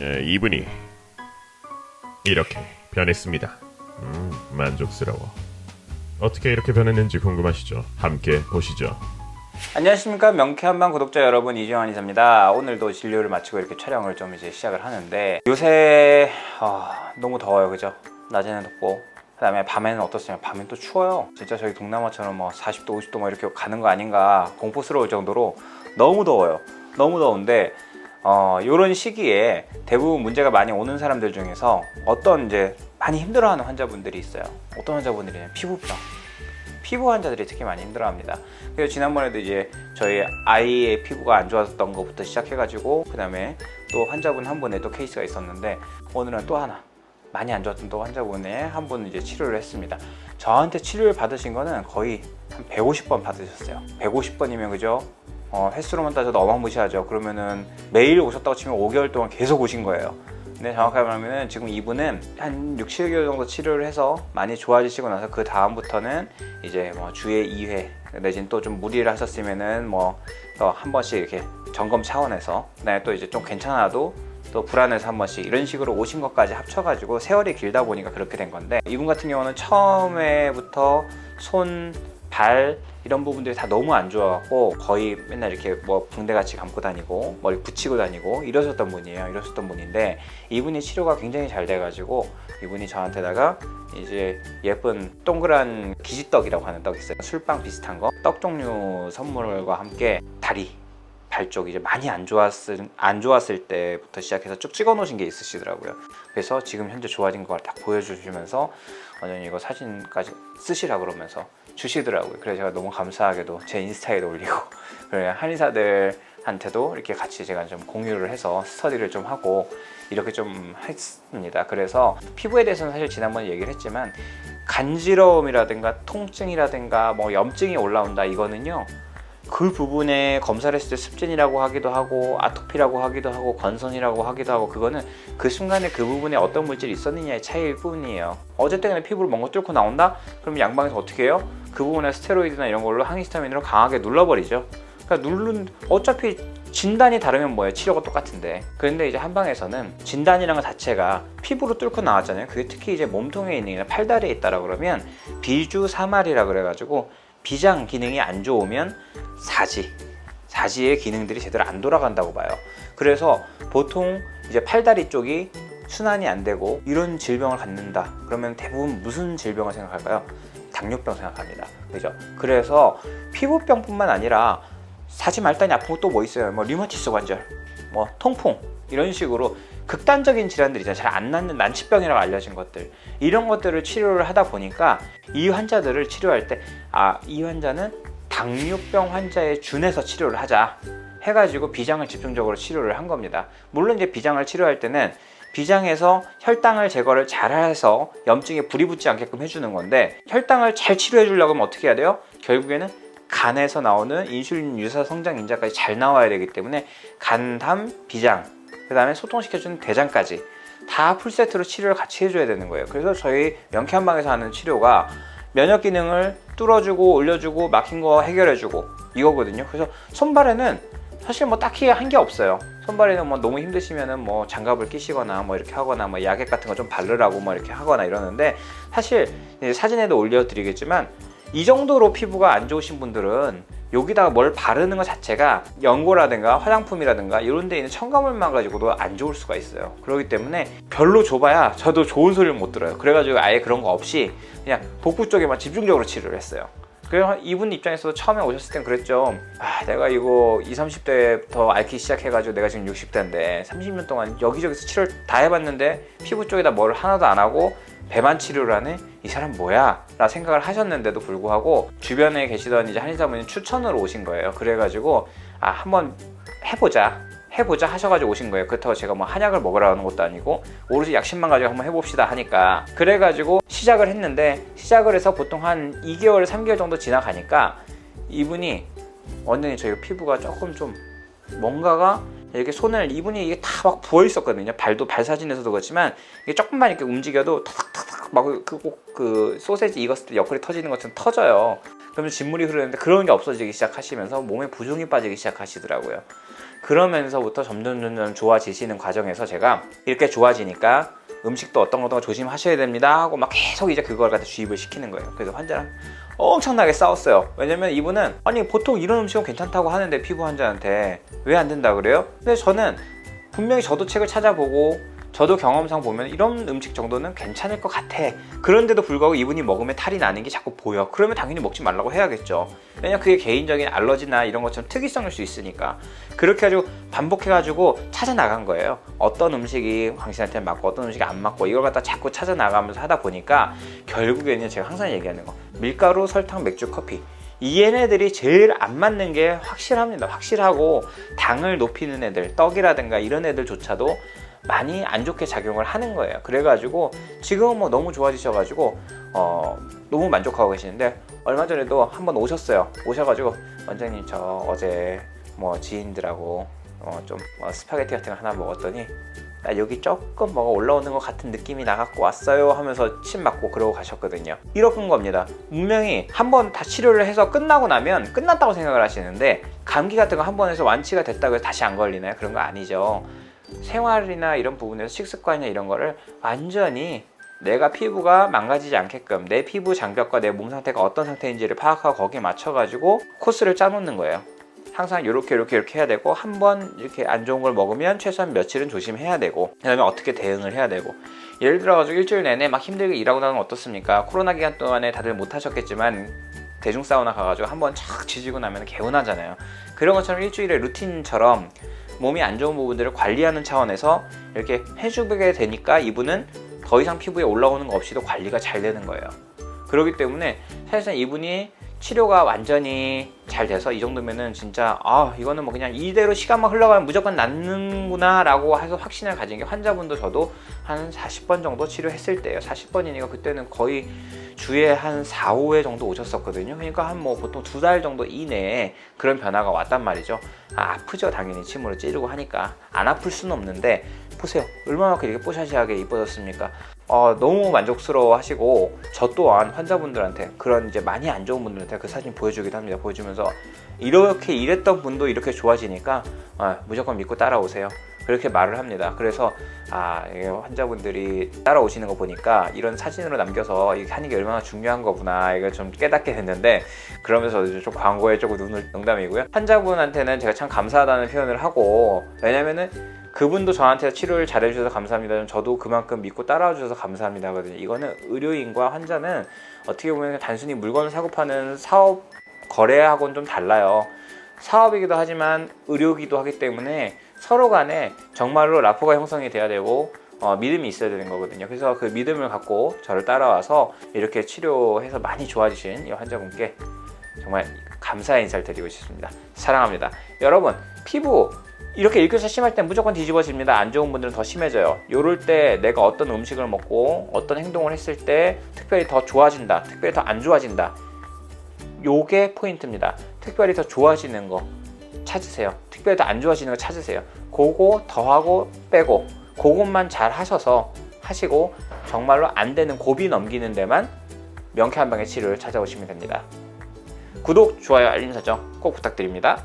이분이 이렇게 변했습니다. 만족스러워. 어떻게 이렇게 변했는지 궁금하시죠? 함께 보시죠. 안녕하십니까, 명쾌한방 구독자 여러분, 이주환 이사입니다. 오늘도 진료를 마치고 이렇게 촬영을 좀 이제 시작을 하는데, 요새 너무 더워요, 그죠? 낮에는 덥고 그 다음에 밤에는 어떻습니까? 밤엔 또 추워요. 진짜 저희 동남아처럼 뭐 40도 50도 뭐 이렇게 가는 거 아닌가 공포스러울 정도로 너무 더워요. 너무 더운데 요런 시기에 대부분 문제가 많이 오는 사람들 중에서 어떤 이제 많이 힘들어하는 환자분들이 있어요. 어떤 환자분들이냐면 피부 환자들이 특히 많이 힘들어합니다. 그래서 지난번에도 이제 저희 아이의 피부가 안 좋았던 것부터 시작해가지고 그 다음에 또 환자분 한 분의 또 케이스가 있었는데, 오늘은 또 하나 많이 안 좋았던 또 환자분의 한 분 이제 치료를 했습니다. 저한테 치료를 받으신 거는 거의 한 150번 받으셨어요. 150번이면 그죠? 횟수로만 따져도 어마무시하죠. 그러면은 매일 오셨다고 치면 5개월 동안 계속 오신 거예요. 근데 정확하게 말하면 지금 이분은 한 6, 7개월 정도 치료를 해서 많이 좋아지시고 나서 그 다음부터는 이제 뭐 주에 2회 내지는 또 좀 무리를 하셨으면은 뭐 또 한 번씩 이렇게 점검 차원에서, 그다음에 또 이제 좀 괜찮아도 또 불안해서 한 번씩 이런 식으로 오신 것까지 합쳐가지고 세월이 길다 보니까 그렇게 된 건데, 이분 같은 경우는 처음에부터 손, 발 이런 부분들이 다 너무 안 좋아갖고 거의 맨날 이렇게 뭐 붕대같이 감고 다니고 머리 붙이고 다니고 이러셨던 분인데, 이분이 치료가 굉장히 잘 돼가지고 이분이 저한테다가 이제 예쁜 동그란 기지떡이라고 하는 떡 있어요. 술빵 비슷한 거, 떡 종류 선물과 함께 다리, 발 쪽 이제 많이 안 좋았을 때부터 시작해서 쭉 찍어 놓으신 게 있으시더라고요. 그래서 지금 현재 좋아진 걸 딱 보여주시면서 완전히 이거 사진까지 쓰시라 그러면서 주시더라고요. 그래서 제가 너무 감사하게도 제 인스타에도 올리고, 그래 한의사들한테도 이렇게 같이 제가 좀 공유를 해서 스터디를 좀 하고 이렇게 좀 했습니다. 그래서 피부에 대해서는 사실 지난번에 얘기를 했지만, 간지러움이라든가 통증이라든가 뭐 염증이 올라온다, 이거는요 그 부분에 검사를 했을 때 습진이라고 하기도 하고 아토피라고 하기도 하고 건선이라고 하기도 하고, 그거는 그 순간에 그 부분에 어떤 물질이 있었느냐의 차이일 뿐이에요. 어쨌든 간에 피부를 뭔가 뚫고 나온다? 그럼 양방에서 어떻게 해요? 그 부분에 스테로이드나 이런 걸로 항히스타민으로 강하게 눌러버리죠. 그러니까 어차피 진단이 다르면 뭐예요? 치료가 똑같은데. 그런데 이제 한방에서는 진단이라는 것 자체가 피부로 뚫고 나왔잖아요. 그게 특히 이제 몸통에 있는 팔다리에 있다라 그러면 비주사말이라 그래가지고, 비장 기능이 안 좋으면 사지의 기능들이 제대로 안 돌아간다고 봐요. 그래서 보통 이제 팔다리 쪽이 순환이 안 되고 이런 질병을 갖는다 그러면 대부분 무슨 질병을 생각할까요? 당뇨병 생각합니다. 그죠? 그래서 피부병뿐만 아니라 사지 말단이 아픈 거 또 뭐 있어요? 뭐 류마티스 관절, 뭐 통풍, 이런 식으로 극단적인 질환들 있잖아요. 잘 안 낫는 난치병이라고 알려진 것들, 이런 것들을 치료를 하다 보니까 이 환자들을 치료할 때 이 환자는 당뇨병 환자에 준해서 치료를 하자 해가지고 비장을 집중적으로 치료를 한 겁니다. 물론 이제 비장을 치료할 때는 비장에서 혈당을 제거를 잘해서 염증에 불이 붙지 않게끔 해주는 건데, 혈당을 잘 치료해 주려고 하면 어떻게 해야 돼요? 결국에는 간에서 나오는 인슐린 유사 성장 인자까지 잘 나와야 되기 때문에 간담, 비장, 그 다음에 소통시켜주는 대장까지 다 풀세트로 치료를 같이 해줘야 되는 거예요. 그래서 저희 명쾌한방에서 하는 치료가 면역 기능을 뚫어주고 올려주고 막힌 거 해결해주고 이거거든요. 그래서 손발에는 사실 뭐 딱히 한 게 없어요. 손발에는 뭐 너무 힘드시면은 뭐 장갑을 끼시거나 뭐 이렇게 하거나 뭐 약액 같은 거 좀 바르라고 뭐 이렇게 하거나 이러는데, 사실 이제 사진에도 올려드리겠지만 이 정도로 피부가 안 좋으신 분들은 여기다가 뭘 바르는 것 자체가 연고라든가 화장품이라든가 이런 데 있는 첨가물만 가지고도 안 좋을 수가 있어요. 그렇기 때문에 별로 줘봐야 저도 좋은 소리를 못 들어요. 그래가지고 아예 그런 거 없이 그냥 복부 쪽에만 집중적으로 치료를 했어요. 그래서 이분 입장에서도 처음에 오셨을 땐 그랬죠. 내가 이거 20, 30대부터 앓기 시작해가지고 내가 지금 60대인데 30년 동안 여기저기서 치료를 다 해봤는데 피부 쪽에다 뭘 하나도 안 하고 배만 치료를 하네? 이 사람 뭐야? 라고 생각을 하셨는데도 불구하고 주변에 계시던 이제 한의사분이 추천으로 오신 거예요. 그래가지고 한번 해보자 하셔가지고 오신 거예요. 그렇다고 제가 뭐 한약을 먹으라는 것도 아니고 오로지 약식만 가지고 한번 해봅시다 하니까, 그래가지고 시작을 했는데, 시작을 해서 보통 한 2개월, 3개월 정도 지나가니까 이분이 완전히 저희 피부가 조금 좀 뭔가가 이렇게 손을, 이분이 이게 다 막 부어 있었거든요. 발도, 발 사진에서도 그렇지만 이게 조금만 이렇게 움직여도 탁탁탁 막 그 소세지 익었을 때 옆구리 터지는 것처럼 터져요. 그러면 진물이 흐르는데 그런 게 없어지기 시작하시면서 몸에 부종이 빠지기 시작하시더라고요. 그러면서부터 점점 좋아지시는 과정에서 제가 이렇게 좋아지니까 음식도 어떤 거 조심하셔야 됩니다 하고 막 계속 이제 그걸 갖다 주입을 시키는 거예요. 그래서 환자랑 엄청나게 싸웠어요. 왜냐면 이분은 아니 보통 이런 음식은 괜찮다고 하는데 피부 환자한테 왜 안 된다 그래요? 근데 저는 분명히 저도 책을 찾아보고 저도 경험상 보면 이런 음식 정도는 괜찮을 것 같아. 그런데도 불구하고 이분이 먹으면 탈이 나는 게 자꾸 보여. 그러면 당연히 먹지 말라고 해야겠죠. 왜냐면 그게 개인적인 알러지나 이런 것처럼 특이성일 수 있으니까. 그렇게 해가지고 반복해가지고 찾아 나간 거예요. 어떤 음식이 당신한테 맞고 어떤 음식이 안 맞고 이걸 갖다 자꾸 찾아 나가면서 하다 보니까 결국에는 제가 항상 얘기하는 거, 밀가루, 설탕, 맥주, 커피, 이 얘네들이 제일 안 맞는 게 확실합니다. 확실하고 당을 높이는 애들, 떡이라든가 이런 애들조차도 많이 안 좋게 작용을 하는 거예요. 그래가지고 지금은 뭐 너무 좋아지셔가지고 너무 만족하고 계시는데, 얼마 전에도 한번 오셨어요. 오셔가지고 원장님 저 어제 뭐 지인들하고 좀 스파게티 같은 거 하나 먹었더니 나 여기 조금 뭐가 올라오는 것 같은 느낌이 나갖고 왔어요 하면서 침 맞고 그러고 가셨거든요. 이런 겁니다. 분명히 한번 다 치료를 해서 끝나고 나면 끝났다고 생각을 하시는데, 감기 같은 거 한 번 해서 완치가 됐다고 해서 다시 안 걸리나요? 그런 거 아니죠. 생활이나 이런 부분에서 식습관이나 이런 거를 완전히 내가 피부가 망가지지 않게끔 내 피부 장벽과 내 몸 상태가 어떤 상태인지를 파악하고 거기에 맞춰가지고 코스를 짜놓는 거예요. 항상 이렇게 해야 되고, 한번 이렇게 안 좋은 걸 먹으면 최소한 며칠은 조심해야 되고, 그 다음에 어떻게 대응을 해야 되고. 예를 들어가지고 일주일 내내 막 힘들게 일하고 나면 어떻습니까? 코로나 기간 동안에 다들 못 하셨겠지만 대중 사우나 가가지고 한번 착 지지고 나면 개운하잖아요. 그런 것처럼 일주일의 루틴처럼 몸이 안 좋은 부분들을 관리하는 차원에서 이렇게 해주게 되니까 이분은 더 이상 피부에 올라오는 거 없이도 관리가 잘 되는 거예요. 그렇기 때문에 사실상 이분이 치료가 완전히 잘 돼서 이 정도면은 진짜 이거는 뭐 그냥 이대로 시간만 흘러가면 무조건 낫는구나 라고 해서 확신을 가진 게, 환자분도 저도 한 40번 정도 치료했을 때예요. 40번이니까 그때는 거의 주에 한 4, 5회 정도 오셨었거든요. 그러니까 한 뭐 보통 2달 정도 이내에 그런 변화가 왔단 말이죠. 아프죠. 당연히 침으로 찌르고 하니까 안 아플 수는 없는데, 보세요. 얼마나 이렇게 뽀샤시하게 이뻐졌습니까? 너무 만족스러워 하시고, 저 또한 환자분들한테, 그런 이제 많이 안 좋은 분들한테 그 사진 보여주기도 합니다. 보여주면서 이렇게 일했던 분도 이렇게 좋아지니까 무조건 믿고 따라오세요. 그렇게 말을 합니다. 그래서 이게 환자분들이 따라오시는 거 보니까 이런 사진으로 남겨서 이렇게 하는 게 얼마나 중요한 거구나, 이걸 좀 깨닫게 됐는데, 그러면서 좀 광고에 조금 눈을, 농담이고요. 환자분한테는 제가 참 감사하다는 표현을 하고, 왜냐면은 그분도 저한테 치료를 잘해주셔서 감사합니다, 저도 그만큼 믿고 따라와 주셔서 감사합니다 하거든요. 이거는 의료인과 환자는 어떻게 보면 단순히 물건을 사고 파는 사업 거래하고는 좀 달라요. 사업이기도 하지만 의료기도 하기 때문에 서로 간에 정말로 라포가 형성이 돼야 되고 믿음이 있어야 되는 거거든요. 그래서 그 믿음을 갖고 저를 따라와서 이렇게 치료해서 많이 좋아지신 이 환자분께 정말 감사의 인사를 드리고 싶습니다. 사랑합니다. 여러분, 피부 이렇게 일교차 심할 땐 무조건 뒤집어집니다. 안 좋은 분들은 더 심해져요. 요럴 때 내가 어떤 음식을 먹고 어떤 행동을 했을 때 특별히 더 좋아진다, 특별히 더 안 좋아진다, 요게 포인트입니다. 특별히 더 좋아지는 거 찾으세요. 특별히 더 안 좋아지는 거 찾으세요. 그거 더하고 빼고 그것만 잘 하시고 정말로 안 되는 고비 넘기는 데만 명쾌한방의 치료를 찾아오시면 됩니다. 구독, 좋아요, 알림 설정 꼭 부탁드립니다.